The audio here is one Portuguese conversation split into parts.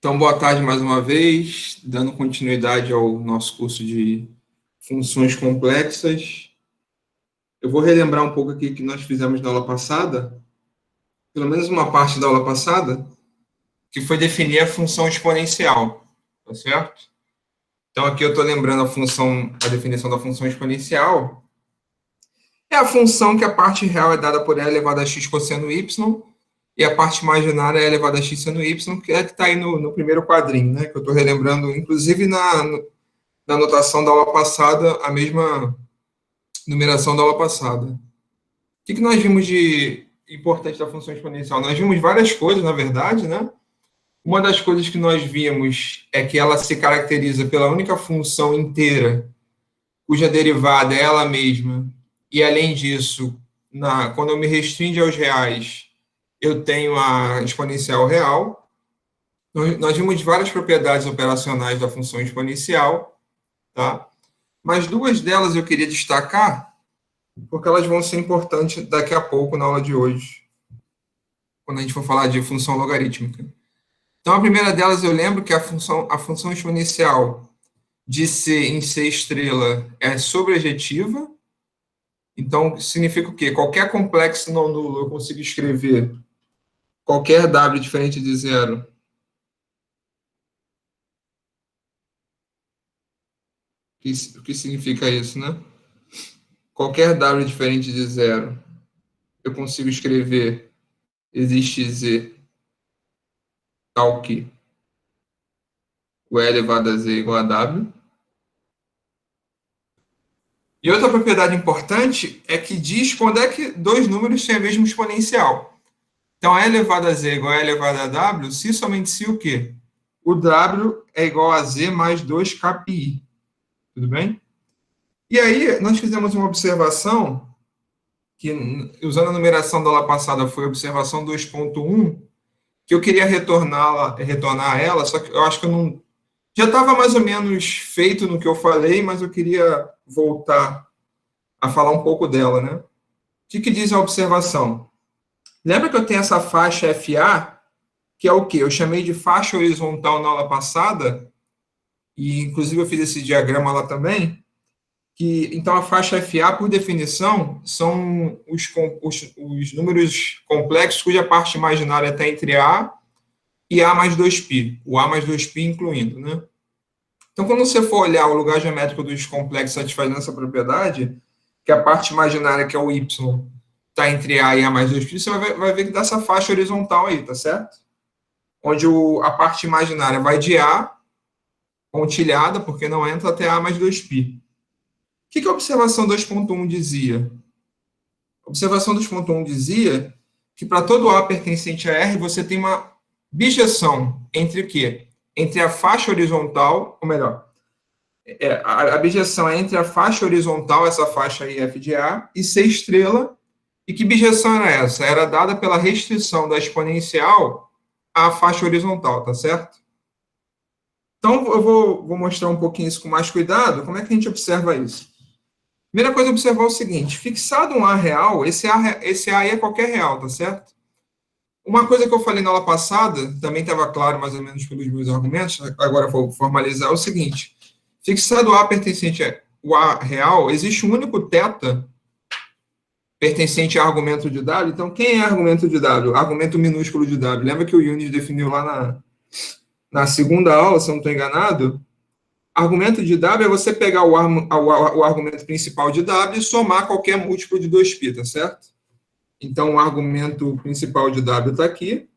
Então, boa tarde mais uma vez, dando continuidade ao nosso curso de funções complexas. Eu vou relembrar um pouco aqui o que nós fizemos na aula passada, pelo menos uma parte da aula passada, que foi definir a função exponencial, tá certo? Então, aqui eu estou lembrando a definição da função exponencial. É a função que a parte real é dada por e elevado a x cosseno y, e a parte imaginária é elevada a x seno y, que é que está aí no primeiro quadrinho, né? Que eu estou relembrando, inclusive na anotação da aula passada, a mesma numeração da aula passada. O que nós vimos de importante da função exponencial? Nós vimos várias coisas, na verdade, né? Uma das coisas que nós vimos é que ela se caracteriza pela única função inteira, cuja derivada é ela mesma, e além disso, quando eu me restringo aos reais, eu tenho a exponencial real. Nós vimos várias propriedades operacionais da função exponencial, tá? Mas duas delas eu queria destacar, porque elas vão ser importantes daqui a pouco na aula de hoje, quando a gente for falar de função logarítmica. Então, a primeira delas eu lembro que a função exponencial de C em C estrela é sobrejetiva. Então, significa o quê? Qualquer complexo não nulo eu consigo escrever qualquer W diferente de zero o que significa isso, né? Qualquer W diferente de zero, eu consigo escrever existe Z tal que o E elevado a Z igual a W. E outra propriedade importante é que diz quando é que dois números têm a mesma exponencial. Então, E elevado a Z igual a E elevado a W, se somente se o quê? O W é igual a Z mais 2KPI. Tudo bem? E aí, nós fizemos uma observação que, usando a numeração da aula passada, foi a observação 2.1, que eu queria retornar a ela, só que eu acho que eu não... Já estava mais ou menos feito no que eu falei, mas eu queria voltar a falar um pouco dela, né? O que diz a observação? Lembra que eu tenho essa faixa FA, que é o quê? Eu chamei de faixa horizontal na aula passada, e inclusive eu fiz esse diagrama lá também, então a faixa FA, por definição, são os números complexos cuja parte imaginária está entre A e A mais 2π, o A mais 2π incluindo, né? Então, quando você for olhar o lugar geométrico dos complexos satisfazendo essa propriedade, que a parte imaginária, que é o Y, está entre A e A mais 2π, você vai ver que dá essa faixa horizontal aí, tá certo? Onde a parte imaginária vai de A, pontilhada, porque não entra, até A mais 2π. O que a observação 2.1 dizia? A observação 2.1 dizia que para todo A pertencente a R, você tem uma bijeção entre o quê? Entre a faixa horizontal, ou melhor, a bijeção é entre a faixa horizontal, essa faixa aí, F de A, e C estrela. E que bijeção era essa? Era dada pela restrição da exponencial à faixa horizontal, tá certo? Então, eu vou mostrar um pouquinho isso com mais cuidado. Como é que a gente observa isso? Primeira coisa a observar é o seguinte, fixado um A real, esse A aí é qualquer real, tá certo? Uma coisa que eu falei na aula passada, também estava claro mais ou menos pelos meus argumentos, agora vou formalizar, é o seguinte, fixado A pertencente ao A real, existe um único θ pertencente a argumento de W. Então, quem é argumento de W? Argumento minúsculo de W. Lembra que o Yunis definiu lá na segunda aula, se eu não estou enganado? Argumento de W é você pegar o argumento principal de W e somar qualquer múltiplo de 2π, tá certo? Então, o argumento principal de W está aqui.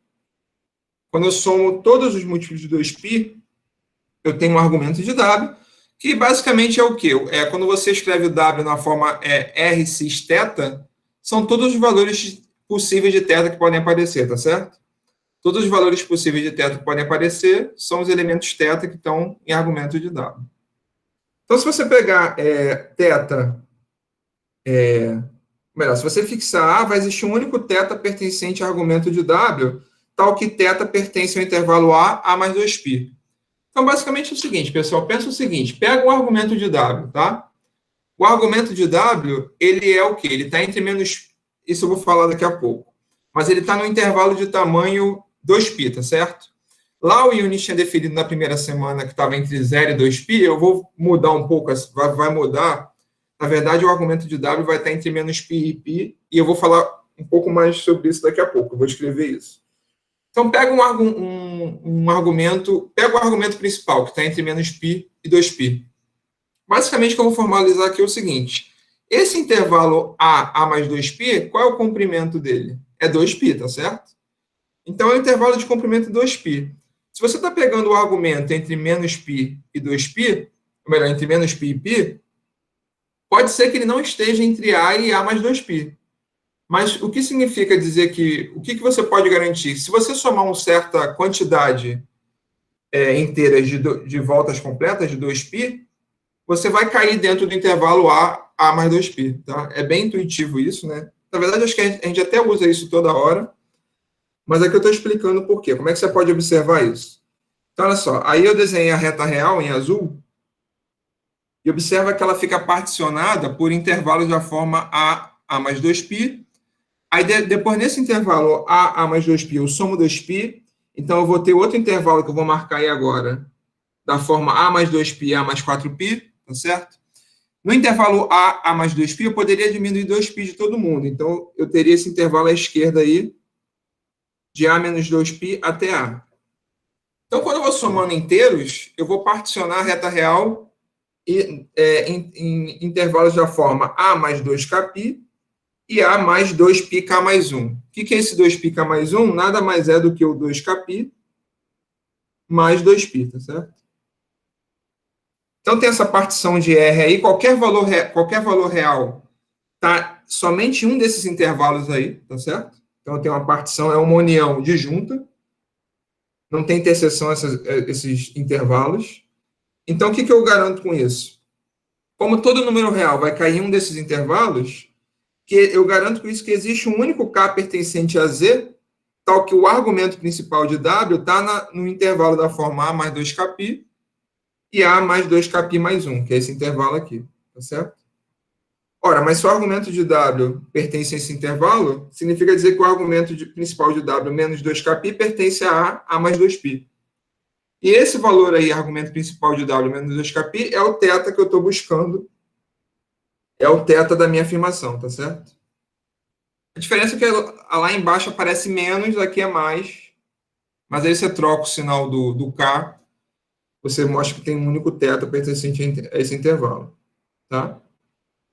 Quando eu somo todos os múltiplos de 2π, eu tenho um argumento de W, que basicamente é o quê? É quando você escreve o W na forma Rcis θ, são todos os valores possíveis de θ que podem aparecer, tá certo? Todos os valores possíveis de θ que podem aparecer são os elementos θ que estão em argumento de W. Então, se você pegar θ, melhor, se você fixar A, vai existir um único θ pertencente a argumento de W, tal que θ pertence ao intervalo A mais 2π. Então, basicamente é o seguinte, pessoal, pensa o seguinte, pega o argumento de W, tá? O argumento de W, ele é o quê? Ele está entre menos... Isso eu vou falar daqui a pouco. Mas ele está no intervalo de tamanho 2π, tá certo? Lá o Yunis tinha definido na primeira semana que estava entre 0 e 2π, eu vou mudar um pouco, vai mudar. Na verdade, o argumento de W vai estar entre menos π e π, e eu vou falar um pouco mais sobre isso daqui a pouco, eu vou escrever isso. Então, pega um argumento, pega o argumento principal, que está entre menos π e 2π. Basicamente, o que eu vou formalizar aqui é o seguinte: esse intervalo A mais 2π, qual é o comprimento dele? É 2π, tá certo? Então, é o intervalo de comprimento 2π. Se você está pegando o argumento entre menos π e 2π, ou melhor, entre menos π e π, pode ser que ele não esteja entre A e A mais 2π. Mas o que significa dizer que... O que você pode garantir? Se você somar uma certa quantidade inteira de voltas completas, de 2π, você vai cair dentro do intervalo A mais 2π. Tá? É bem intuitivo isso, né? Na verdade, acho que a gente até usa isso toda hora, mas aqui eu estou explicando por quê. Como é que você pode observar isso? Então, olha só. Aí eu desenhei a reta real em azul e observa que ela fica particionada por intervalos da forma A mais 2π. Aí, depois, nesse intervalo A mais 2π, eu somo 2π. Então, eu vou ter outro intervalo que eu vou marcar aí agora, da forma A mais 2π, A mais 4π, tá certo? No intervalo A mais 2π, eu poderia diminuir 2π de todo mundo. Então, eu teria esse intervalo à esquerda aí, de A menos 2π até A. Então, quando eu vou somando inteiros, eu vou particionar a reta real em intervalos da forma A mais 2kπ e A mais 2πk mais 1. O que é esse 2πk mais 1? Nada mais é do que o 2kπ mais 2π, tá certo? Então, tem essa partição de R aí, qualquer valor real tá somente um desses intervalos aí, tá certo? Então, tem uma partição, é uma união disjunta, não tem interseção esses intervalos. Então, o que eu garanto com isso? Como todo número real vai cair em um desses intervalos, que eu garanto com isso que existe um único K pertencente a Z, tal que o argumento principal de W está no intervalo da forma A mais 2kπ e A mais 2kπ mais 1, que é esse intervalo aqui, tá certo? Ora, mas se o argumento de W pertence a esse intervalo, significa dizer que o argumento principal de W menos 2kπ pertence a A mais 2π. E esse valor aí, argumento principal de W menos 2kπ, é o θ que eu estou buscando, é o θ da minha afirmação, tá certo? A diferença é que lá embaixo aparece menos, aqui é mais, mas aí você troca o sinal do K, você mostra que tem um único θ pertencente a esse intervalo, tá?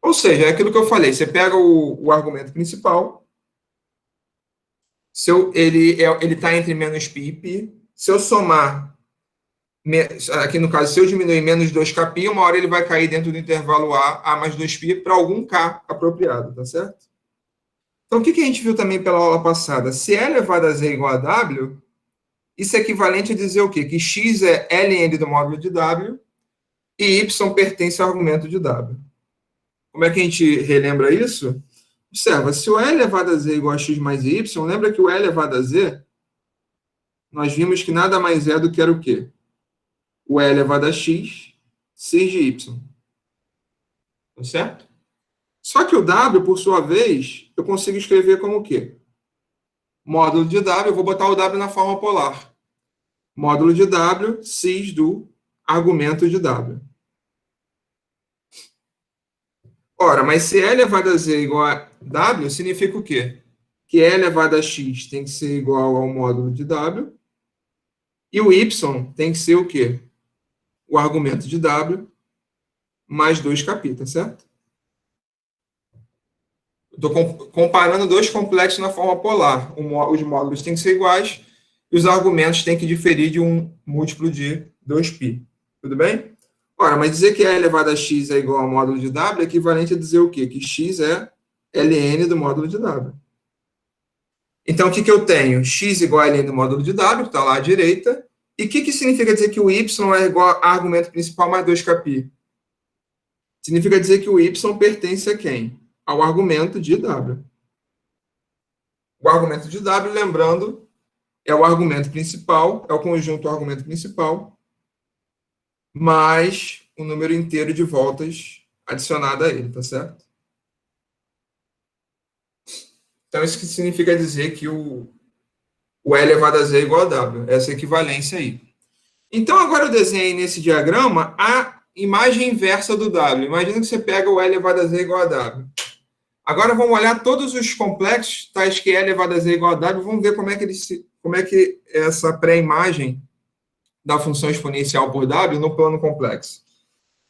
Ou seja, é aquilo que eu falei, você pega o argumento principal, ele está entre menos π e π, se eu somar, aqui no caso, se eu diminuir menos 2kπ, uma hora ele vai cair dentro do intervalo A mais 2π, para algum K apropriado, tá certo? Então, o que a gente viu também pela aula passada? Se E elevado a Z igual a W, isso é equivalente a dizer o quê? Que X é Ln do módulo de W e Y pertence ao argumento de W. Como é que a gente relembra isso? Observa, se o E elevado a Z é igual a X mais Y, lembra que o E elevado a Z, nós vimos que nada mais é do que era o quê? O E elevado a X, X de Y. Tá certo? Só que o W, por sua vez, eu consigo escrever como o quê? Módulo de W, eu vou botar o W na forma polar. Módulo de W, X do argumento de W. Ora, mas se E elevado a Z igual a W, significa o quê? Que E elevado a X tem que ser igual ao módulo de W, e o Y tem que ser o quê? O argumento de W mais 2kπ, tá certo? Estou comparando dois complexos na forma polar. Os módulos têm que ser iguais e os argumentos têm que diferir de um múltiplo de 2π. Tudo bem? Ora, mas dizer que E elevado a x é igual ao módulo de W é equivalente a dizer o quê? Que x é ln do módulo de W. Então, o que eu tenho? X igual a ln do módulo de W, que está lá à direita. E o que significa dizer que o y é igual a argumento principal mais 2kπ? Significa dizer que o y pertence a quem? Ao argumento de W. O argumento de W, lembrando, é o argumento principal, é o conjunto do argumento principal, mais o número inteiro de voltas adicionado a ele, tá certo? Então, isso que significa dizer que o o E elevado a Z igual a W. Essa equivalência aí. Então, agora eu desenhei nesse diagrama a imagem inversa do W. Imagina que você pega o E elevado a Z igual a W. Agora vamos olhar todos os complexos, tais que E elevado a Z igual a W, vamos ver como é que essa pré-imagem da função exponencial por W no plano complexo.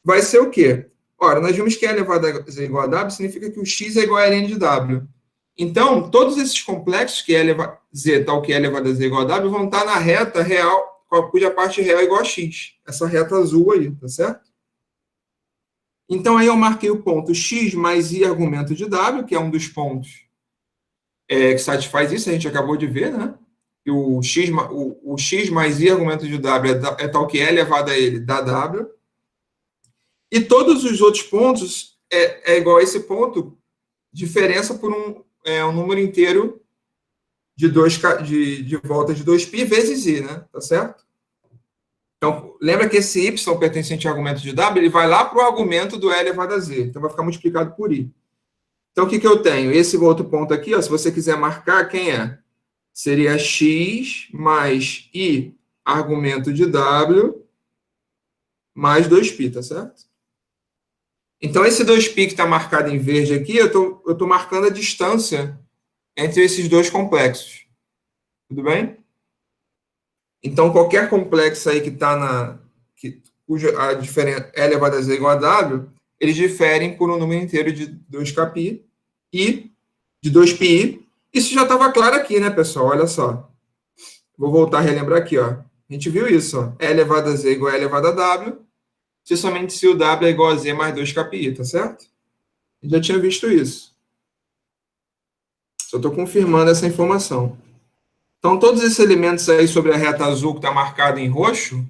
Vai ser o quê? Ora, nós vimos que E elevado a Z igual a W significa que o x é igual a ln de W. Então, todos esses complexos, que Z tal que E elevado a Z igual a W, vão estar na reta real, cuja parte real é igual a x. Essa reta azul aí, tá certo? Então, aí eu marquei o ponto x mais i argumento de W, que é um dos pontos que satisfaz isso, a gente acabou de ver, né? E o x mais i argumento de W é tal que E elevado a ele dá W. E todos os outros pontos é igual a esse ponto, diferença por um número inteiro de volta de 2π vezes i, né? Tá certo? Então, lembra que esse y pertencente ao argumento de W, ele vai lá para o argumento do E elevado a Z. Então, vai ficar multiplicado por i. Então, o que eu tenho? Esse outro ponto aqui, ó, se você quiser marcar, quem é? Seria x mais i argumento de W mais 2π, tá certo? Então, esse 2π que está marcado em verde aqui, eu tô marcando a distância entre esses dois complexos. Tudo bem? Então, qualquer complexo aí que está cuja a diferença é elevado a z igual a w, eles diferem por um número inteiro de 2π e de 2πi. Isso já estava claro aqui, né, pessoal? Olha só. Vou voltar a relembrar aqui, ó. A gente viu isso, ó. E elevado a z igual a E elevado a w, se somente se o w é igual a z mais 2πi, tá certo? A gente já tinha visto isso. Só estou confirmando essa informação. Então, todos esses elementos aí sobre a reta azul que está marcado em roxo,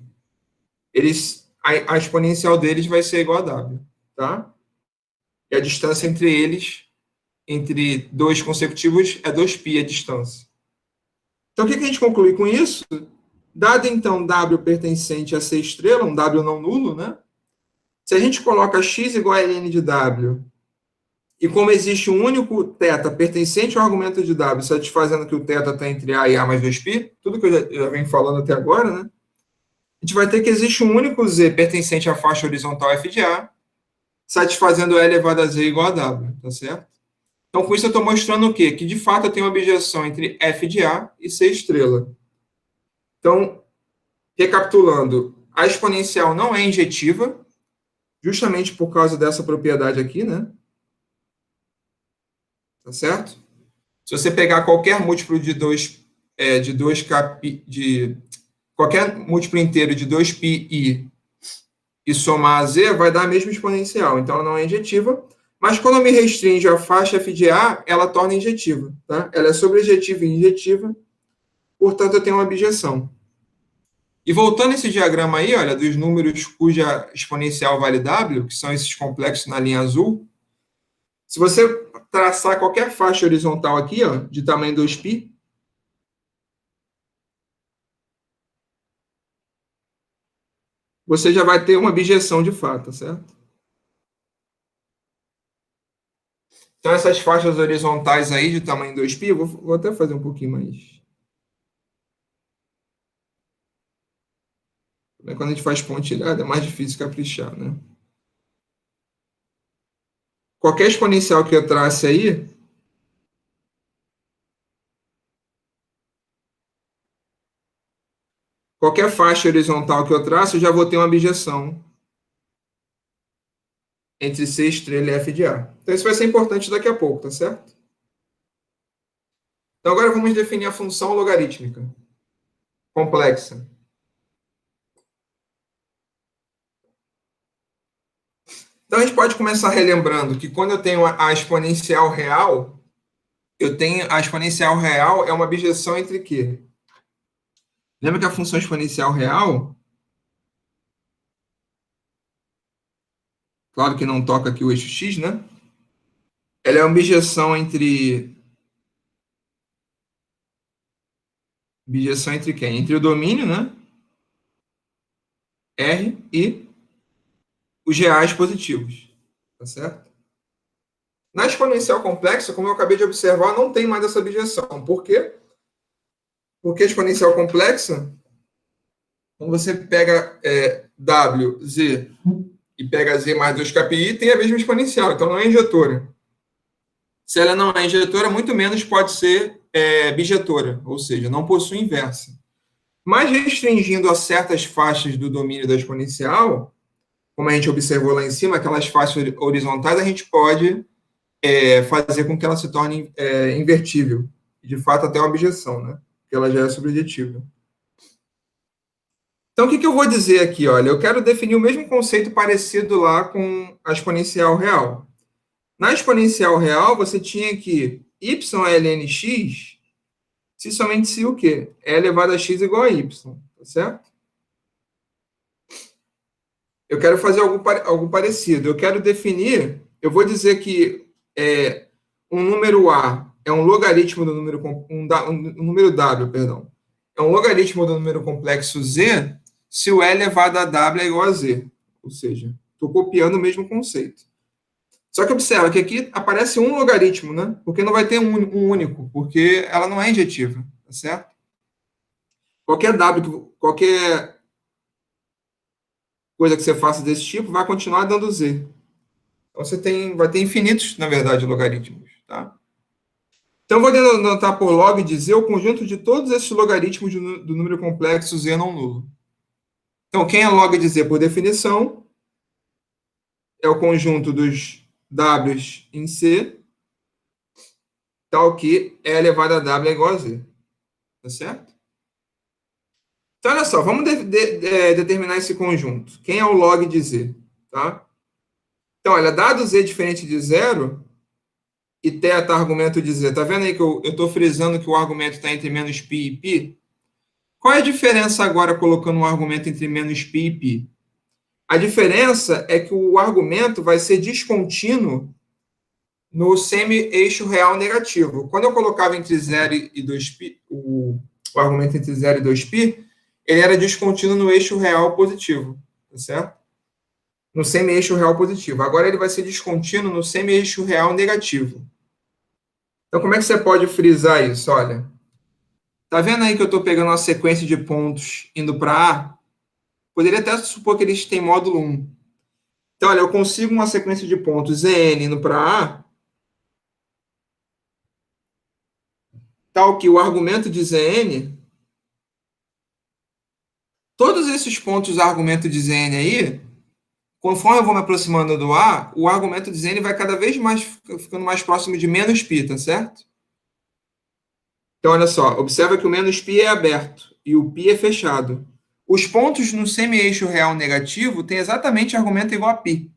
a exponencial deles vai ser igual a w, tá? E a distância entre eles, entre dois consecutivos, é 2π a distância. Então, o que a gente conclui com isso? Dado, então, w pertencente a C estrela, um w não nulo, né? Se a gente coloca x igual a ln de w, e como existe um único θ pertencente ao argumento de w, satisfazendo que o θ está entre a e a mais 2π, tudo que eu já venho falando até agora, né? A gente vai ter que existe um único z pertencente à faixa horizontal f de a, satisfazendo E elevado a z igual a w, tá certo? Então, com isso eu estou mostrando o quê? Que, de fato, eu tenho uma objeção entre f de a e c estrela. Então, recapitulando, a exponencial não é injetiva, justamente por causa dessa propriedade aqui, né? Tá certo? Se você pegar qualquer múltiplo de qualquer múltiplo inteiro de 2πi e somar a z, vai dar a mesma exponencial. Então, ela não é injetiva. Mas, quando eu me restringe a faixa f de a, ela torna injetiva. Tá? Ela é sobrejetiva e injetiva. Portanto, eu tenho uma objeção. E voltando a esse diagrama aí, olha, dos números cuja exponencial vale w, que são esses complexos na linha azul, se você traçar qualquer faixa horizontal aqui, ó, de tamanho 2π, você já vai ter uma objeção de fato, certo? Então, essas faixas horizontais aí de tamanho 2π, eu vou até fazer um pouquinho mais. Quando a gente faz pontilhada, é mais difícil caprichar, né? Qualquer exponencial que eu trace aí, qualquer faixa horizontal que eu traço, eu já vou ter uma objeção entre C estrela e F de A. Então, isso vai ser importante daqui a pouco, tá certo? Então, agora vamos definir a função logarítmica complexa. Então, a gente pode começar relembrando que quando eu tenho a exponencial real, a exponencial real é uma objeção entre quê? Lembra que a função exponencial real, claro que não toca aqui o eixo x, né? Ela é uma objeção entre quem? Entre o domínio, né? R e os reais positivos, tá certo? Na exponencial complexa, como eu acabei de observar, não tem mais essa objeção. Por quê? Por que exponencial complexa? Quando você pega W, Z e pega Z mais 2kπi, tem a mesma exponencial, então não é injetora. Se ela não é injetora, muito menos pode ser bijetora, ou seja, não possui inversa. Mas restringindo a certas faixas do domínio da exponencial, como a gente observou lá em cima, aquelas faixas horizontais, a gente pode fazer com que ela se torne invertível. De fato, até uma objeção, né? Porque ela já é subjetiva. Então, o que eu vou dizer aqui? Olha, eu quero definir o mesmo conceito parecido lá com a exponencial real. Na exponencial real, você tinha que y é ln x, se somente se o quê? É elevado a x igual a y, tá certo? Eu quero fazer algo parecido. Eu quero definir, eu vou dizer que um número A é um logaritmo do número, um número W, perdão. É um logaritmo do número complexo Z se o E elevado a W é igual a Z. Ou seja, estou copiando o mesmo conceito. Só que observa que aqui aparece um logaritmo, né? Porque não vai ter um único, porque ela não é injetiva, tá certo? Qualquer coisa que você faça desse tipo vai continuar dando Z. Então você vai ter infinitos, na verdade, logaritmos, tá? Então, vou denotar por log de Z o conjunto de todos esses logaritmos do número complexo Z não nulo. Então, quem é log de Z, por definição, é o conjunto dos Ws em C, tal que E elevado a W é igual a Z. Tá certo? Então, olha só, vamos determinar esse conjunto. Quem é o log de Z? Tá? Então, olha, dado Z diferente de zero, e θ argumento de Z, tá vendo aí que eu estou frisando que o argumento está entre menos π e π? Qual é a diferença agora colocando um argumento entre menos π e π? A diferença é que o argumento vai ser descontínuo no semi-eixo real negativo. Quando eu colocava entre 0 e 2π, o argumento entre 0 e 2π, ele era descontínuo no eixo real positivo, tá certo? No semi-eixo real positivo. Agora ele vai ser descontínuo no semi-eixo real negativo. Então, como é que você pode frisar isso? Olha, tá vendo aí que eu estou pegando uma sequência de pontos indo para A? Poderia até supor que eles têm módulo 1. Então, olha, eu consigo uma sequência de pontos N indo para A, tal que o argumento de Zn, todos esses pontos argumento de Zn aí, conforme eu vou me aproximando do A, o argumento de Zn vai cada vez mais ficando mais próximo de menos π, tá certo? Então, olha só, observa que o menos π é aberto e o π é fechado. Os pontos no semi-eixo real negativo têm exatamente argumento igual a π.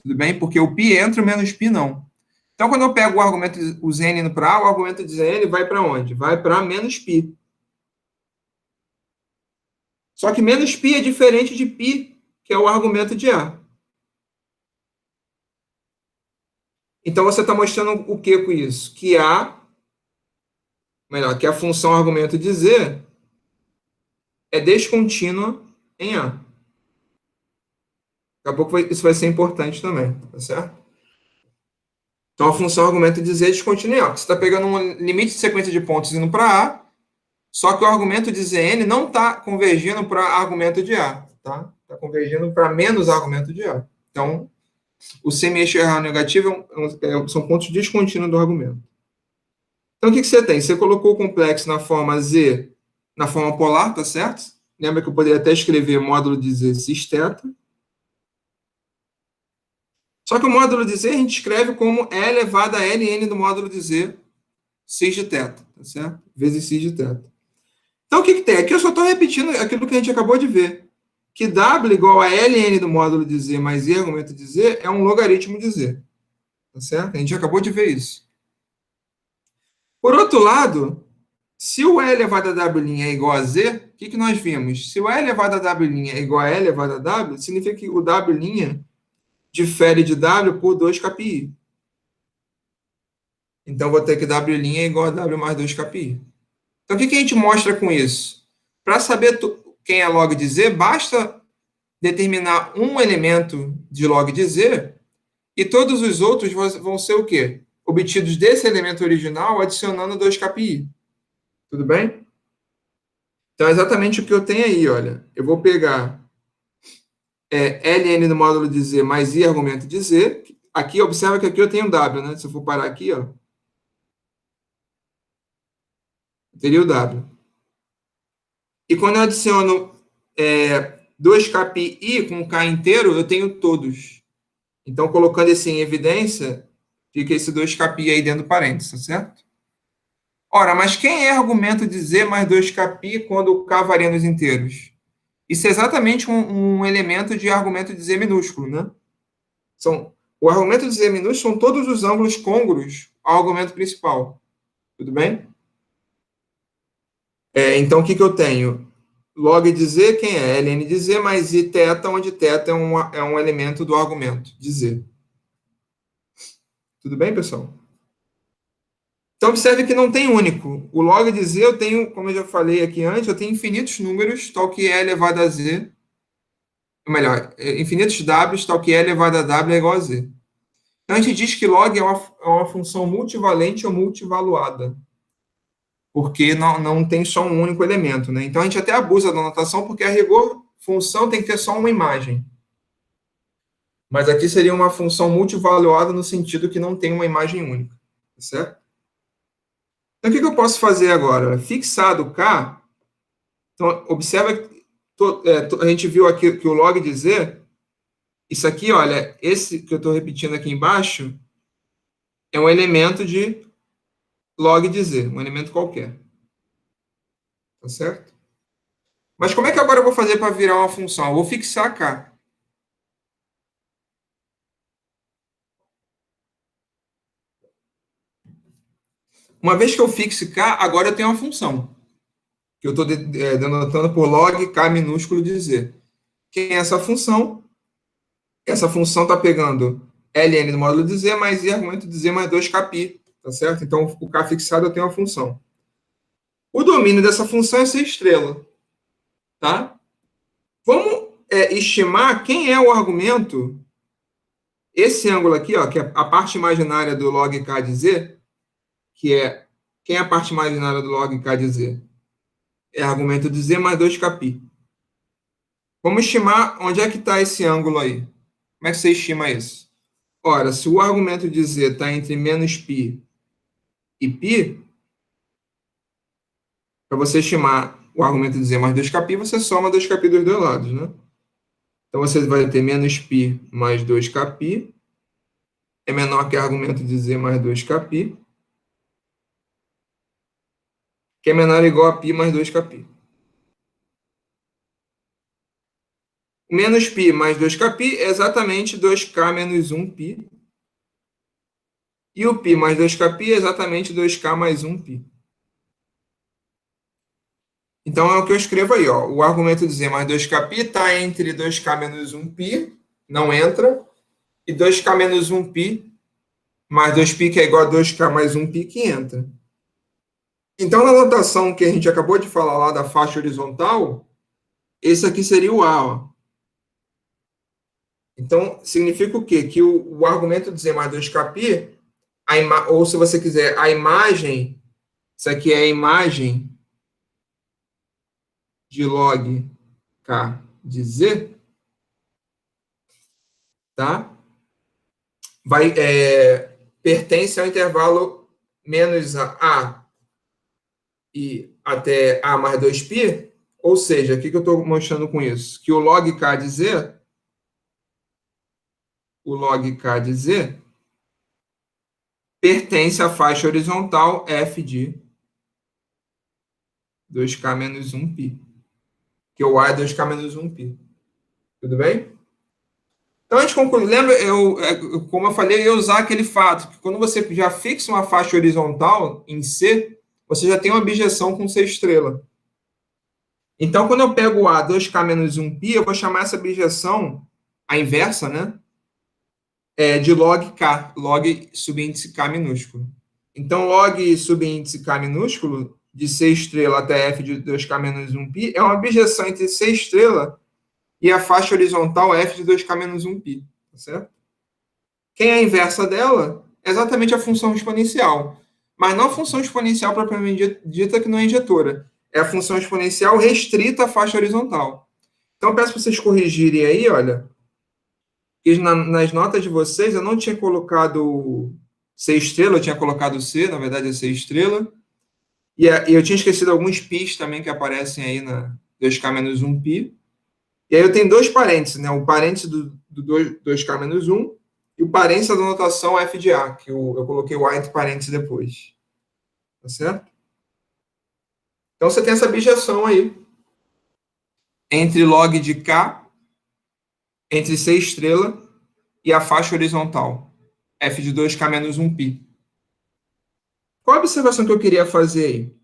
Tudo bem? Porque o π entra, o menos π não. Então, quando eu pego o argumento, o Zn indo para A, o argumento de Zn vai para onde? Vai para menos π. Só que menos π é diferente de π, que é o argumento de A. Então, você está mostrando o que com isso? Que que a função argumento de Z é descontínua em A. Daqui a pouco isso vai ser importante também, tá certo? Então, a função argumento de Z é descontínua em A. Você está pegando um limite de sequência de pontos indo para A, só que o argumento de Zn não está convergindo para argumento de A, tá? Está convergindo para menos argumento de A. Então, o semi-eixo real negativo são pontos descontínuos do argumento. Então, o que você tem? Você colocou o complexo na forma Z, na forma polar, tá certo? Lembra que eu poderia até escrever módulo de Z cis θ. Só que o módulo de Z a gente escreve como E elevado a ln do módulo de Z cis de θ, tá certo? Vezes cis de θ. Então, o que tem? Aqui eu só estou repetindo aquilo que a gente acabou de ver. Que W igual a ln do módulo de Z mais I argumento de Z é um logaritmo de Z. Tá certo? A gente acabou de ver isso. Por outro lado, se o E elevado a W' é igual a Z, o que nós vimos? Se o E elevado a W' é igual a E elevado a W, significa que o W' difere de W por 2kπi. Então, vou ter que W' é igual a W mais 2kπi. Então, o que a gente mostra com isso? Para saber quem é log de Z, basta determinar um elemento de log de Z e todos os outros vão ser o quê? Obtidos desse elemento original adicionando 2kπi. Tudo bem? Então, é exatamente o que eu tenho aí, olha. Eu vou pegar ln no módulo de z mais i argumento de z. Aqui, observa que aqui eu tenho w, né? Se eu for parar aqui, ó, eu teria o w. E quando eu adiciono 2kpi com k inteiro, eu tenho todos. Então, colocando isso em evidência, fica esse 2kpi aí dentro do parênteses, certo? Ora, mas quem é argumento de z mais 2kpi quando o k varia nos inteiros? Isso é exatamente um elemento de argumento de z minúsculo, né? O argumento de z minúsculo são todos os ângulos côngruos ao argumento principal. Tudo bem? Então, o que eu tenho? Log de z, quem é? Ln de z mais i θ, onde θ é um elemento do argumento de z. Tudo bem, pessoal? Então, observe que não tem único. O log de z eu tenho, como eu já falei aqui antes, eu tenho infinitos números, tal que e elevado a z, ou melhor, infinitos w, tal que e elevado a w é igual a z. Então, a gente diz que log é uma função multivalente ou multivaluada, porque não tem só um único elemento, né? Então, a gente até abusa da notação, porque, a rigor, função tem que ter só uma imagem. Mas aqui seria uma função multivaluada no sentido que não tem uma imagem única, certo? Então, o que eu posso fazer agora? Fixado K, então, observa que a gente viu aqui que o log de z, isso aqui, olha, esse que eu estou repetindo aqui embaixo, é um elemento de log de z, um elemento qualquer. Tá certo? Mas como é que agora eu vou fazer para virar uma função? Eu vou fixar K. Uma vez que eu fixe K, agora eu tenho uma função, que eu estou denotando por log K minúsculo de z. Quem é essa função? Essa função está pegando ln no módulo de z mais i argumento de z mais 2kπ, tá certo? Então, o K fixado eu tenho uma função. O domínio dessa função é ser estrela, tá? Vamos estimar quem é o argumento, esse ângulo aqui, ó, que é a parte imaginária do log K de z, que é, quem é a parte imaginária do log K de z? É argumento de z mais 2kπ. Vamos estimar onde é que está esse ângulo aí. Como é que você estima isso? Ora, se o argumento de z está entre menos π e π, para você estimar o argumento de z mais 2kπ, você soma 2kπ dos dois lados, né? Então, você vai ter menos π mais 2kπ, é menor que o argumento de z mais 2kπ, que é menor ou igual a π mais 2kπ. Menos π mais 2kπ é exatamente 2k menos 1π. E o π mais 2kπ é exatamente 2k mais 1π. Então, é o que eu escrevo aí, ó. O argumento de z mais 2kπ está entre 2k menos 1π, não entra, e 2k menos 1π mais 2π, que é igual a 2k mais 1π, que entra. Então, na notação que a gente acabou de falar lá da faixa horizontal, esse aqui seria o A, ó. Então, significa o quê? Que o argumento de z mais 2kπ, ou se você quiser, a imagem, isso aqui é a imagem de log K de z, tá? Pertence ao intervalo menos A e até A mais 2π, ou seja, o que eu estou mostrando com isso? Que o log K de z, pertence à faixa horizontal f de 2k menos 1π, que o A é 2k menos 1π. Tudo bem? Então, a gente conclui. Lembra, como eu falei, eu ia usar aquele fato, que quando você já fixa uma faixa horizontal em C, você já tem uma objeção com C estrela. Então, quando eu pego o A 2k menos 1π, eu vou chamar essa objeção, a inversa, né? De log K, log subíndice K minúsculo. Então, log subíndice K minúsculo, de C estrela até F de 2k menos 1π, é uma objeção entre C estrela e a faixa horizontal f de 2k menos 1π, tá certo? Quem é a inversa dela é exatamente a função exponencial, mas não a função exponencial propriamente dita, que não é injetora. é a função exponencial restrita à faixa horizontal. Então, eu peço para vocês corrigirem aí, olha, que nas notas de vocês eu não tinha colocado C estrela, eu tinha colocado C, na verdade é C estrela, e eu tinha esquecido alguns πs também que aparecem aí na 2k menos 1 π. E aí eu tenho dois parênteses, né? O parêntese do 2k menos 1 e o parênteses da notação f de a, que eu coloquei o a entre parênteses depois. Tá certo? Então você tem essa bijeção aí entre log de k, entre C estrela e a faixa horizontal, f de 2k menos 1 π. Qual a observação que eu queria fazer aí?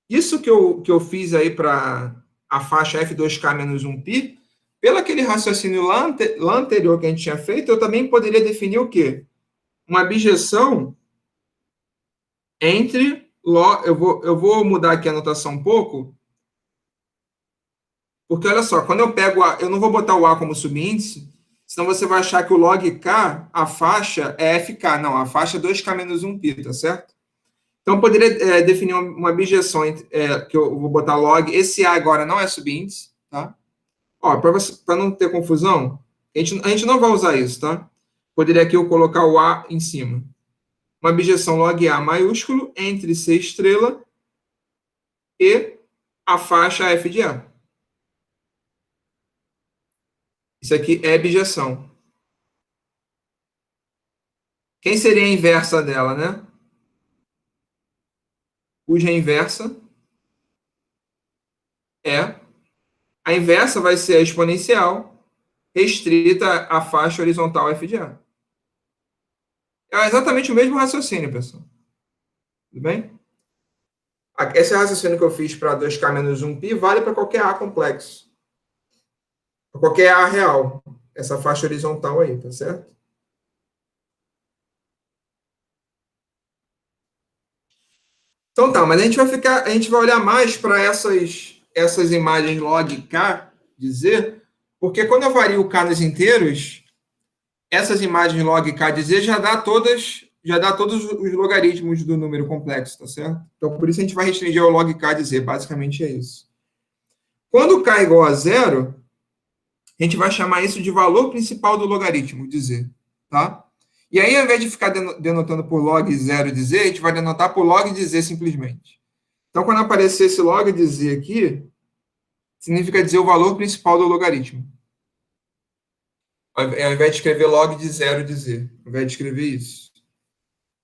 Isso que eu fiz aí para a faixa f2k menos 1 π, pelo aquele raciocínio lá anterior que a gente tinha feito, eu também poderia definir o quê? Uma bijeção entre log. Eu vou mudar aqui a notação um pouco, porque olha só, quando eu pego a, eu não vou botar o a como subíndice, senão você vai achar que o log k, a faixa é fk. Não, a faixa é 2k menos 1 π, tá certo? Então, eu poderia definir uma bijeção que eu vou botar log. Esse a agora não é subíndice, tá? Ó, para não ter confusão, a gente não vai usar isso, tá? Poderia aqui eu colocar o a em cima. Uma bijeção log a maiúsculo entre C estrela e a faixa f de a. Isso aqui é bijeção. Quem seria a inversa dela, né? Cuja inversa é... A inversa vai ser a exponencial restrita à faixa horizontal f de a. É exatamente o mesmo raciocínio, pessoal. Tudo bem? Esse raciocínio que eu fiz para 2k menos 1 π vale para qualquer a complexo. Para qualquer a real. Essa faixa horizontal aí, tá certo? Então tá, mas a gente vai olhar mais para essas imagens log k de z, porque quando eu vario o k nos inteiros, essas imagens log k de z já dá todos os logaritmos do número complexo, tá certo? Então por isso a gente vai restringir ao log k de z, basicamente é isso. Quando k é igual a zero, a gente vai chamar isso de valor principal do logaritmo de z, tá? E aí, ao invés de ficar denotando por log zero de z, a gente vai denotar por log de z simplesmente. Então, quando aparecer esse log de z aqui, significa dizer o valor principal do logaritmo. Ao invés de escrever log de zero de z, ao invés de escrever isso.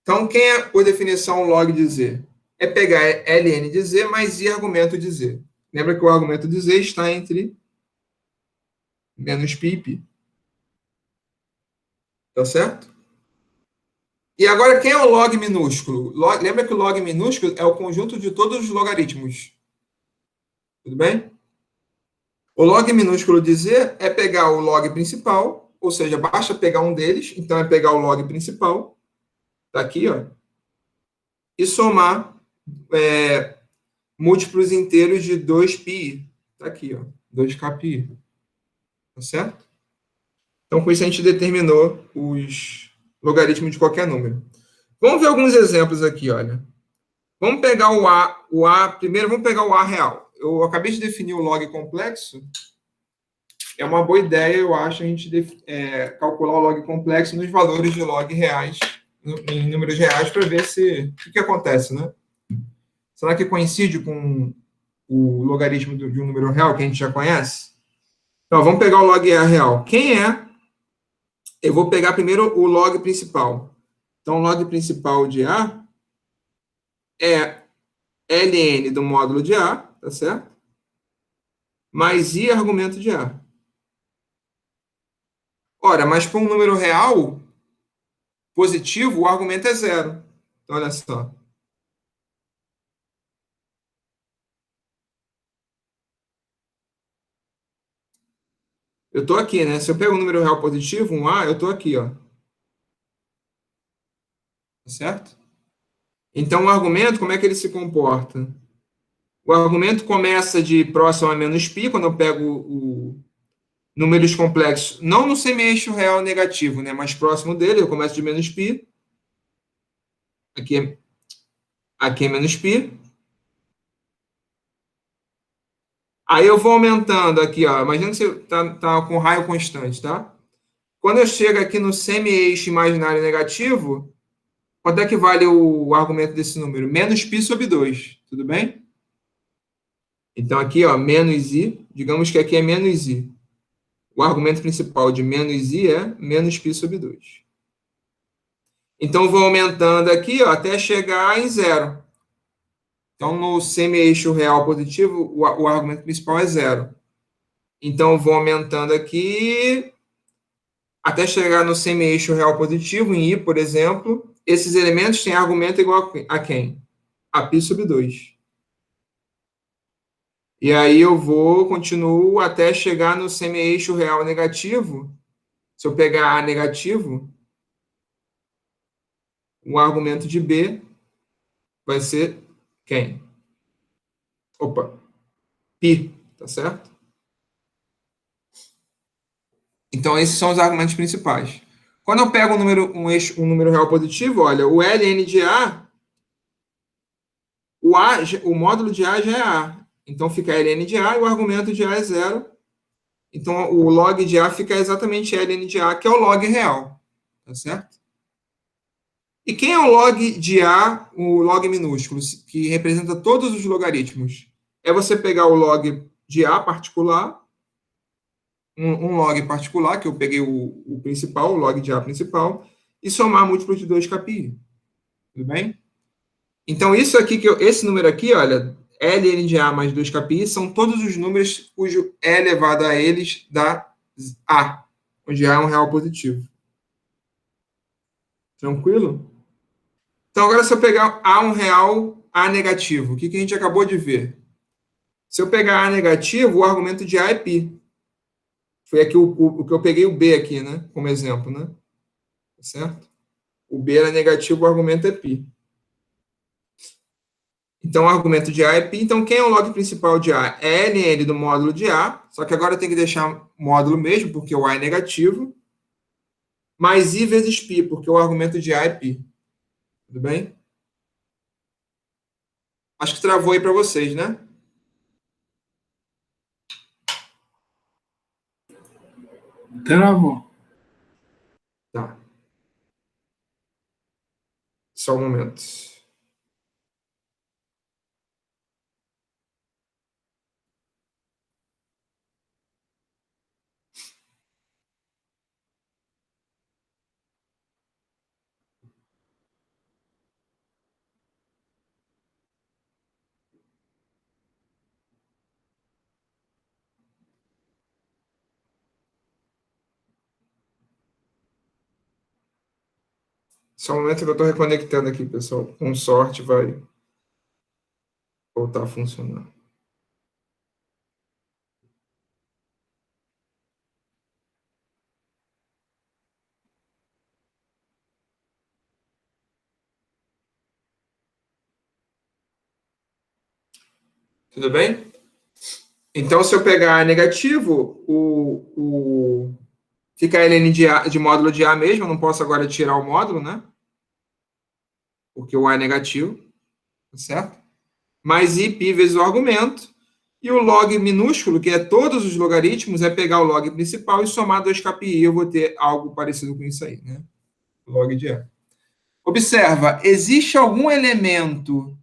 Então, quem é, por definição, log de z? É pegar ln de z mais i argumento de z. Lembra que o argumento de z está entre menos π e π. Tá certo? E agora, quem é o log minúsculo? Lembra que o log minúsculo é o conjunto de todos os logaritmos. Tudo bem? O log minúsculo de z é pegar o log principal, ou seja, basta pegar um deles, então é pegar o log principal, tá aqui, ó, e somar múltiplos inteiros de 2π, tá aqui, ó, 2kπ, tá certo? Então, com isso a gente determinou os logaritmos de qualquer número. Vamos ver alguns exemplos aqui, olha. Vamos pegar o A primeiro, vamos pegar o A real. Eu acabei de definir o log complexo. É uma boa ideia, eu acho, a gente calcular o log complexo nos valores de log reais, em números reais, para ver o que acontece, né? Será que coincide com o logaritmo de um número real que a gente já conhece? Então, vamos pegar o log A real. Quem é? Eu vou pegar primeiro o log principal. Então, o log principal de A é ln do módulo de A, tá certo? Mais i argumento de A. Ora, mas para um número real positivo, o argumento é zero. Então, olha só. Eu estou aqui, né? Se eu pego um número real positivo, um A, eu estou aqui, ó. Tá certo? Então, o argumento, como é que ele se comporta? O argumento começa de próximo a menos π, quando eu pego números complexos, não no semi-eixo real negativo, né? Mas próximo dele, eu começo de menos π. Aqui é menos π. Aí eu vou aumentando aqui, ó. Imagina que você tá com raio constante, tá? Quando eu chego aqui no semi-eixo imaginário negativo, quanto é que vale o argumento desse número? Menos π sobre 2, tudo bem? Então aqui, ó, menos i, digamos que aqui é menos i. O argumento principal de menos i é menos π sobre 2. Então vou aumentando aqui, ó, até chegar em zero. Então no semi-eixo real positivo, o argumento principal é zero. Então vou aumentando aqui até chegar no semi-eixo real positivo, em i, por exemplo. Esses elementos têm argumento igual a quem? A π sobre 2. E aí eu continuo até chegar no semi-eixo real negativo. Se eu pegar A negativo, o argumento de B vai ser quem? Opa, π, tá certo? Então esses são os argumentos principais. Quando eu pego um número real positivo, olha, o ln de A, o módulo de A já é A. Então fica ln de A e o argumento de A é zero. Então o log de A fica exatamente ln de A, que é o log real. Tá certo? E quem é o log de A, o log minúsculo, que representa todos os logaritmos? É você pegar o log de A particular, um log particular, que eu peguei o principal, o log de A principal, e somar múltiplos de 2 κπ. Tudo bem? Então, isso aqui, esse número aqui, olha, ln de A mais 2 κπ, são todos os números cujo E elevado a eles dá A, onde A é um real positivo. Tranquilo? Então, agora, se eu pegar A um real, A negativo, o que a gente acabou de ver? Se eu pegar A negativo, o argumento de A é π. Foi aqui o que eu peguei o B aqui, né? Como exemplo, né? Certo? O B era negativo, o argumento é π. Então, o argumento de A é π. Então, quem é o log principal de A? É ln do módulo de A, só que agora tem que deixar módulo mesmo, porque o A é negativo, mais i vezes π, porque o argumento de A é π. Tudo bem? Acho que travou aí para vocês, né? Travou. Tá. Só um momento. Só um momento que eu estou reconectando aqui, pessoal. Com sorte vai voltar a funcionar. Tudo bem? Então, se eu pegar A negativo, fica ln de módulo de A mesmo, eu não posso agora tirar o módulo, né? Porque o A é negativo, tá certo? Mais i π vezes o argumento, e o log minúsculo, que é todos os logaritmos, é pegar o log principal e somar 2 κπi, eu vou ter algo parecido com isso aí, né? Log de A. Observa, existe algum elemento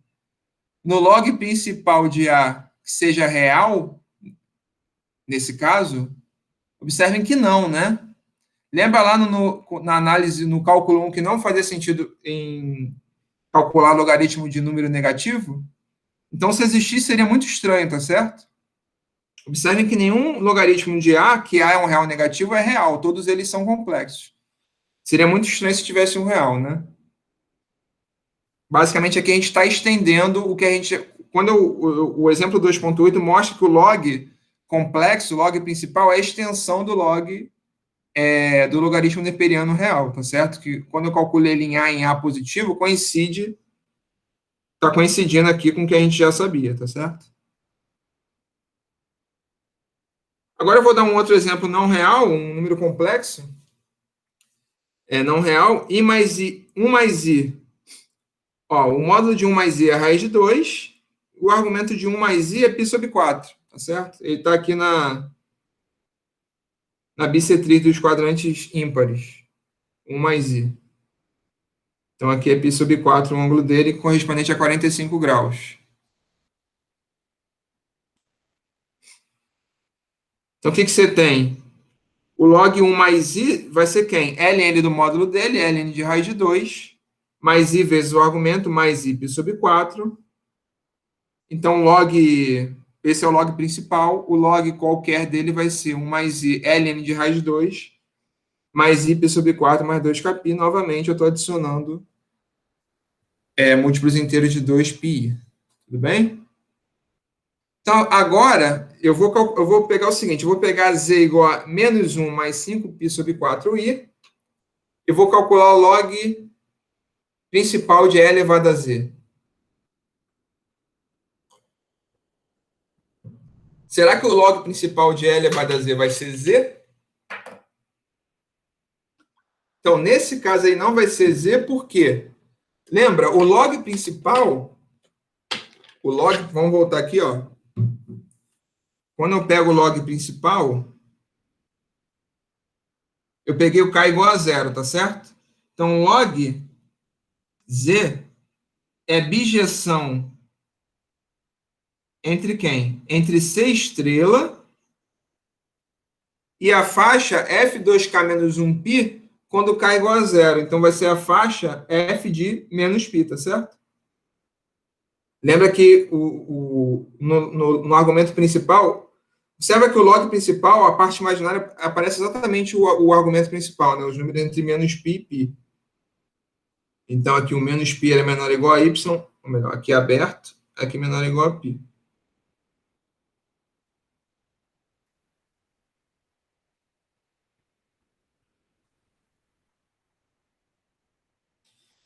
no log principal de A que seja real, nesse caso? Observem que não, né? Lembra lá na análise, no cálculo 1, que não fazia sentido em calcular logaritmo de número negativo? Então, se existisse, seria muito estranho, tá certo? Observem que nenhum logaritmo de A, que A é um real negativo, é real. Todos eles são complexos. Seria muito estranho se tivesse um real, né? Basicamente, aqui a gente está estendendo o que a gente... Quando o exemplo 2.8 mostra que o log complexo, o log principal, é a extensão do log do logaritmo neperiano real, tá certo? Que quando eu calculo ele em A positivo, está coincidindo aqui com o que a gente já sabia, tá certo? Agora eu vou dar um outro exemplo não real, um número complexo. Não real, i mais i, 1 mais i. Ó, o módulo de 1 mais i é a raiz de 2, o argumento de 1 mais i é π sobre 4. tá certo? Ele está aqui na bissetriz dos quadrantes ímpares, 1 mais i. Então, aqui é π sobre 4 o ângulo dele, correspondente a 45 graus. Então, o que você tem? O log 1 mais i vai ser quem? ln do módulo dele, ln de raiz de 2, mais i vezes o argumento, mais i π sobre 4. Então, esse é o log principal. O log qualquer dele vai ser 1 mais i ln de raiz de 2, mais i π sobre 4 mais 2κ. Novamente, eu estou adicionando múltiplos inteiros de 2πi. Tudo bem? Então, agora, eu vou pegar o seguinte, eu vou pegar z igual a menos 1 mais 5π sobre 4i, e vou calcular o log principal de e elevado a z. Será que o log principal de e elevado a z vai ser z? Então, nesse caso aí não vai ser z, por quê? Lembra, o log principal, vamos voltar aqui, ó. Quando eu pego o log principal, eu peguei o k igual a 0, tá certo? Então, log z é bijeção entre quem? Entre C estrela e a faixa F2K menos 1π quando K é igual a 0. Então, vai ser a faixa F de menos π, tá certo? Lembra que no argumento principal, observa que o log principal, a parte imaginária, aparece exatamente o argumento principal, né? Os números entre menos π e π. Então, aqui o menos π é menor ou igual a y, ou melhor, aqui é aberto, aqui é menor ou igual a π.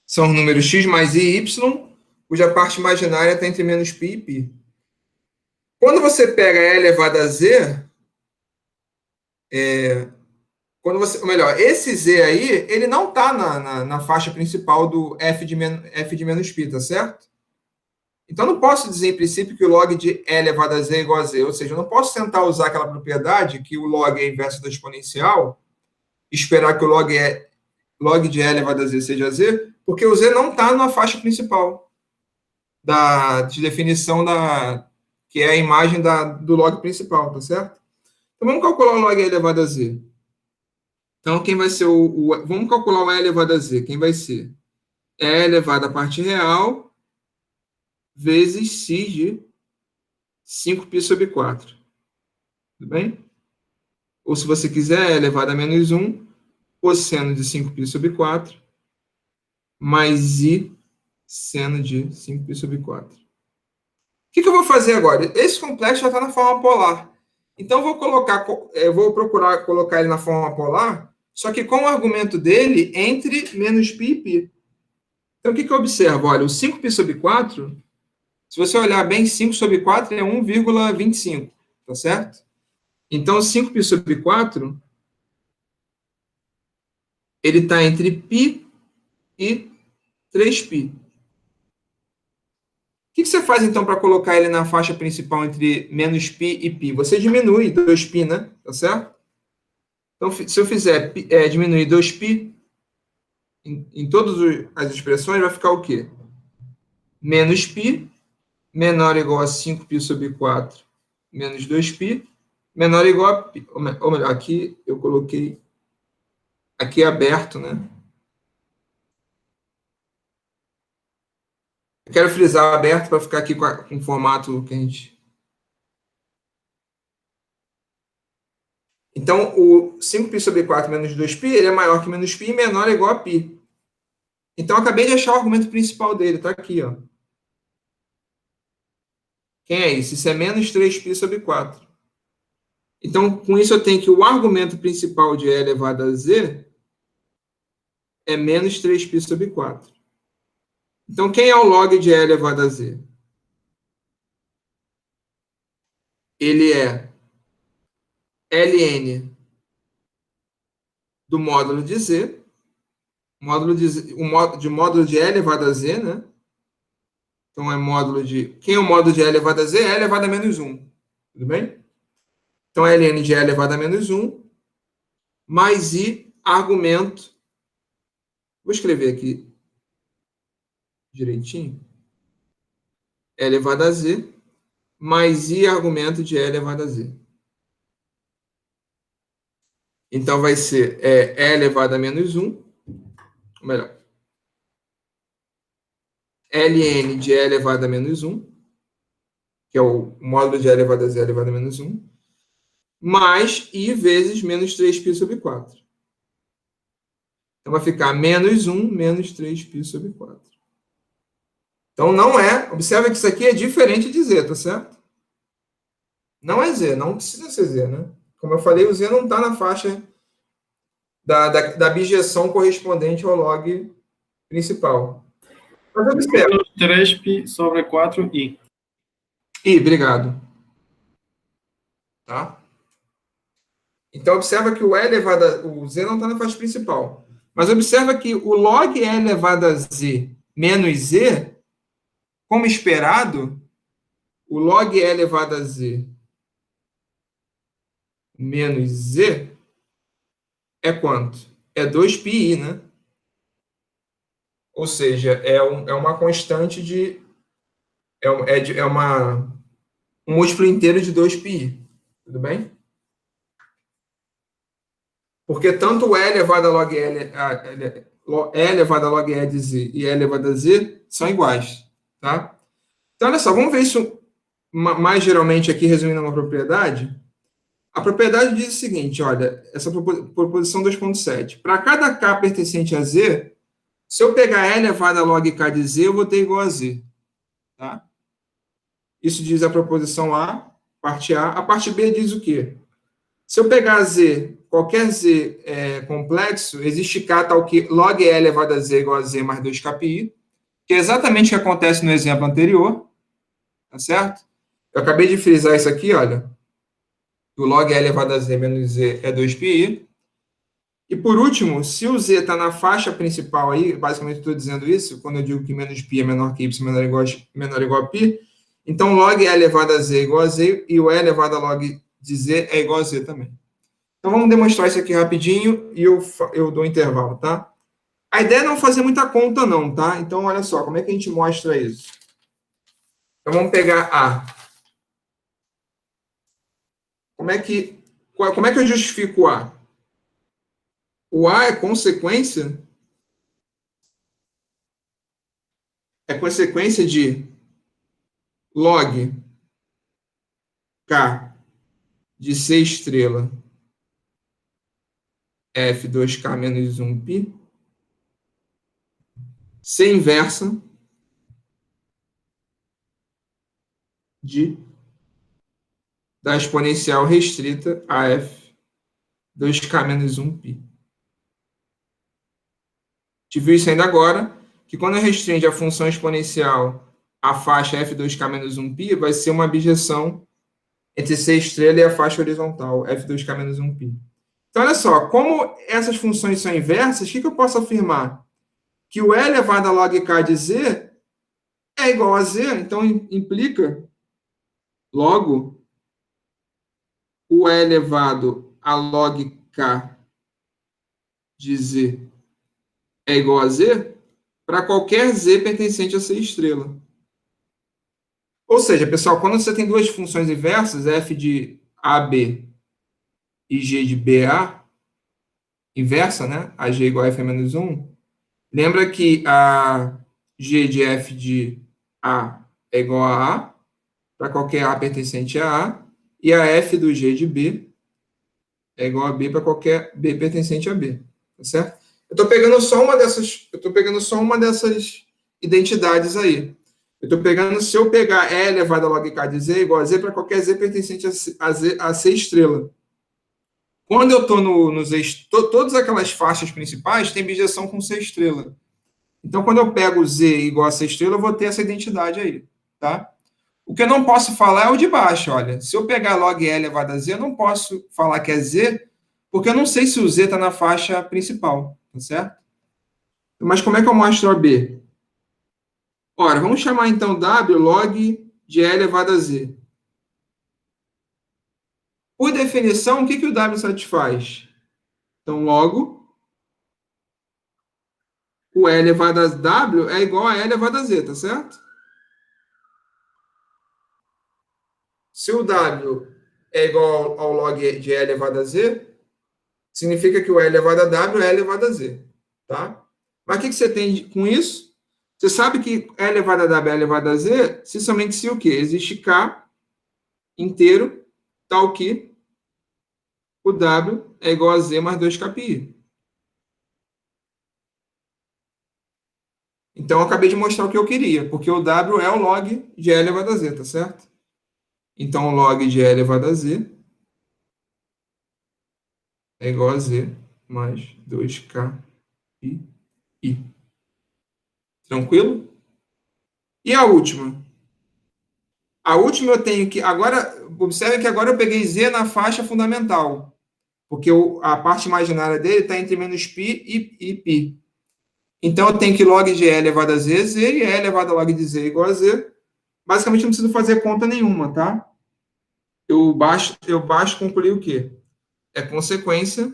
São os números x mais i e y, cuja parte imaginária está entre menos π e π. Quando você pega e elevado a z, ou melhor, esse z aí, ele não está na faixa principal do f de menos π, tá certo? Então, não posso dizer, em princípio, que o log de e elevado a z é igual a z. Ou seja, eu não posso tentar usar aquela propriedade que o log é inverso da exponencial, esperar que o log de e elevado a z seja z, porque o z não está na faixa principal de definição que é a imagem do log principal, tá certo? Então, vamos calcular o log e elevado a z. Então, quem vai ser vamos calcular o e elevado a z. Quem vai ser? E elevado à parte real vezes x de 5π sobre 4. Tudo bem? Ou, se você quiser, E elevado a menos 1, cosseno de 5π sobre 4, mais i seno de 5π sobre 4. O que eu vou fazer agora? Esse complexo já está na forma polar. Então, eu vou procurar colocar ele na forma polar, só que com o argumento dele entre menos π e π. Então, o que eu observo? Olha, o 5π sobre 4, se você olhar bem, 5 sobre 4 é 1,25, tá certo? Então, 5π sobre 4, ele está entre π e 3π. O que você faz, então, para colocar ele na faixa principal entre menos π e π? Você diminui 2π, né? Tá certo? Então, se eu fizer diminuir 2π em todas as expressões, vai ficar o quê? Menos π menor ou igual a 5π sobre 4 menos 2π menor ou igual a π. Ou melhor, aqui eu coloquei aqui aberto, né? Eu quero frisar aberto para ficar aqui com o formato que a gente... Então, o 5π sobre 4 menos 2π, ele é maior que menos π e menor ou igual a π. Então, eu acabei de achar o argumento principal dele, está aqui, ó. Quem é isso? Isso é menos 3π sobre 4. Então, com isso, eu tenho que o argumento principal de e elevado a z é menos 3π sobre 4. Então, quem é o log de e elevado a z? Ele é ln do módulo de z, o módulo de e elevado a z, né? Então, é módulo de... Quem é o módulo de e elevado a z? E elevado a menos 1. Tudo bem? Então, ln de E elevado a menos 1, mais I, argumento. Vou escrever aqui direitinho. E elevado a Z, mais I, argumento de E elevado a Z. Então, vai ser E elevado a menos 1, ou melhor, ln de E elevado a menos 1, que é o módulo de E elevado a Z elevado a menos 1, mais I vezes menos 3π sobre 4. Então, vai ficar menos 1 menos 3π sobre 4. Então, não é... Observa que isso aqui é diferente de Z, tá certo? Não é Z, não precisa ser Z, né? Como eu falei, o Z não está na faixa da bijeção correspondente ao log principal. Mas observa. Menos 3π sobre 4i. Obrigado. Tá? Então, observa que o Z não está na faixa principal. Mas observa que o log E elevado a Z menos Z, como esperado, o log E elevado a Z menos Z é quanto? É 2πi, né? Ou seja, é uma constante de... um múltiplo inteiro de 2πi. Tudo bem? Porque tanto o E elevado a log E elevado a log E de Z e E elevado a Z são iguais. Tá? Então, olha só, vamos ver isso mais geralmente aqui, resumindo uma propriedade. A propriedade diz o seguinte, olha, essa proposição 2.7. Para cada K pertencente a Z, se eu pegar E elevado a log K de Z, eu vou ter igual a Z. Tá? Isso diz a proposição A, parte A. A parte B diz o quê? Se eu pegar Z, qualquer Z complexo, existe K tal que log E elevado a Z igual a Z mais 2kπi, que é exatamente o que acontece no exemplo anterior, tá certo? Eu acabei de frisar isso aqui, olha. O log E elevado a Z menos Z é 2πi. E por último, se o Z está na faixa principal aí, basicamente estou dizendo isso, quando eu digo que menos π é menor que y menor ou igual a π, então log E elevado a Z é igual a Z e o E elevado a log de Z é igual a Z também. Então vamos demonstrar isso aqui rapidinho e eu dou um intervalo, tá? A ideia é não fazer muita conta não, tá? Então olha só, como é que a gente mostra isso? Então vamos pegar A. Como é que eu justifico o A? O A é consequência de log K de C estrela F2K menos 1π C inversa da exponencial restrita a F2K menos 1π. Te viu isso ainda agora, que quando eu restringe a função exponencial à faixa F2K menos 1π, vai ser uma abjeção entre C estrela e a faixa horizontal, F2K menos 1π. Então, olha só, como essas funções são inversas, o que eu posso afirmar? Que o E elevado a log K de Z é igual a Z, então implica, logo, o E elevado a log K de Z é igual a Z para qualquer Z pertencente a C estrela. Ou seja, pessoal, quando você tem duas funções inversas, f de AB e g de BA, inversa, né? A g igual a f menos 1, lembra que a g de f de A é igual a A, para qualquer A pertencente a A, e a f do g de B é igual a B para qualquer B pertencente a B, tá certo? Eu estou pegando só uma dessas identidades aí. Eu estou pegando, se eu pegar E elevado a log K de Z igual a Z para qualquer Z pertencente a C estrela. Quando eu estou todas aquelas faixas principais têm bijeção com C estrela. Então, quando eu pego Z igual a C estrela, eu vou ter essa identidade aí, tá? O que eu não posso falar é o de baixo, olha. Se eu pegar log E elevado a Z, eu não posso falar que é Z, porque eu não sei se o Z está na faixa principal, tá certo? Mas como é que eu mostro a B? Ora, vamos chamar então W log de E elevado a Z. Por definição, o que o W satisfaz? Então, logo, o E elevado a W é igual a E elevado a Z, tá certo? Se o W é igual ao log de E elevado a Z, significa que o E elevado a W é E elevado a Z, tá? Mas o que você tem com isso? Você sabe que E elevado a W é E elevado a Z, se somente se o quê? Existe K inteiro, tal que o W é igual a Z mais 2kπi. Então, eu acabei de mostrar o que eu queria, porque o W é o log de E elevado a Z, tá certo? Então, o log de E elevado a Z é igual a Z mais 2kπi. Tranquilo? E a última? A última eu tenho que... Agora, observe que agora eu peguei Z na faixa fundamental, porque a parte imaginária dele está entre menos π e π. Então, eu tenho que log de E elevado a Z, Z, e E elevado a log de Z igual a Z. Basicamente, não preciso fazer conta nenhuma, tá? Eu baixo concluir o quê? É consequência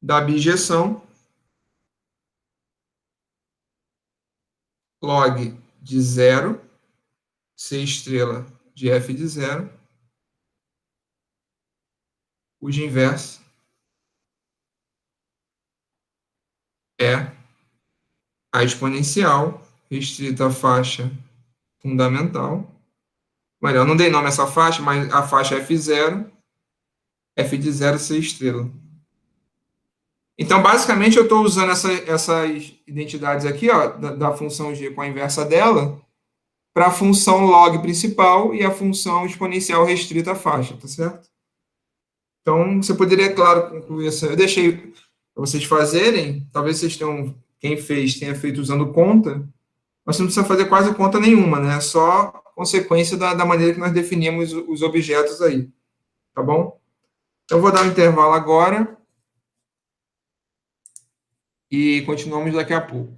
da abjeção log de 0, C estrela de F de 0, cuja inversa é a exponencial restrita à faixa fundamental. Olha, eu não dei nome a essa faixa, mas a faixa F0, F de 0, C estrela. Então, basicamente, eu estou usando essas identidades aqui, ó, da função g com a inversa dela, para a função log principal e a função exponencial restrita à faixa, tá certo? Então, você poderia, claro, concluir essa... Eu deixei para vocês fazerem, talvez vocês tenham, quem fez, tenha feito usando conta, mas você não precisa fazer quase conta nenhuma, né? É só consequência da maneira que nós definimos os objetos aí, tá bom? Então, eu vou dar um intervalo agora e continuamos daqui a pouco.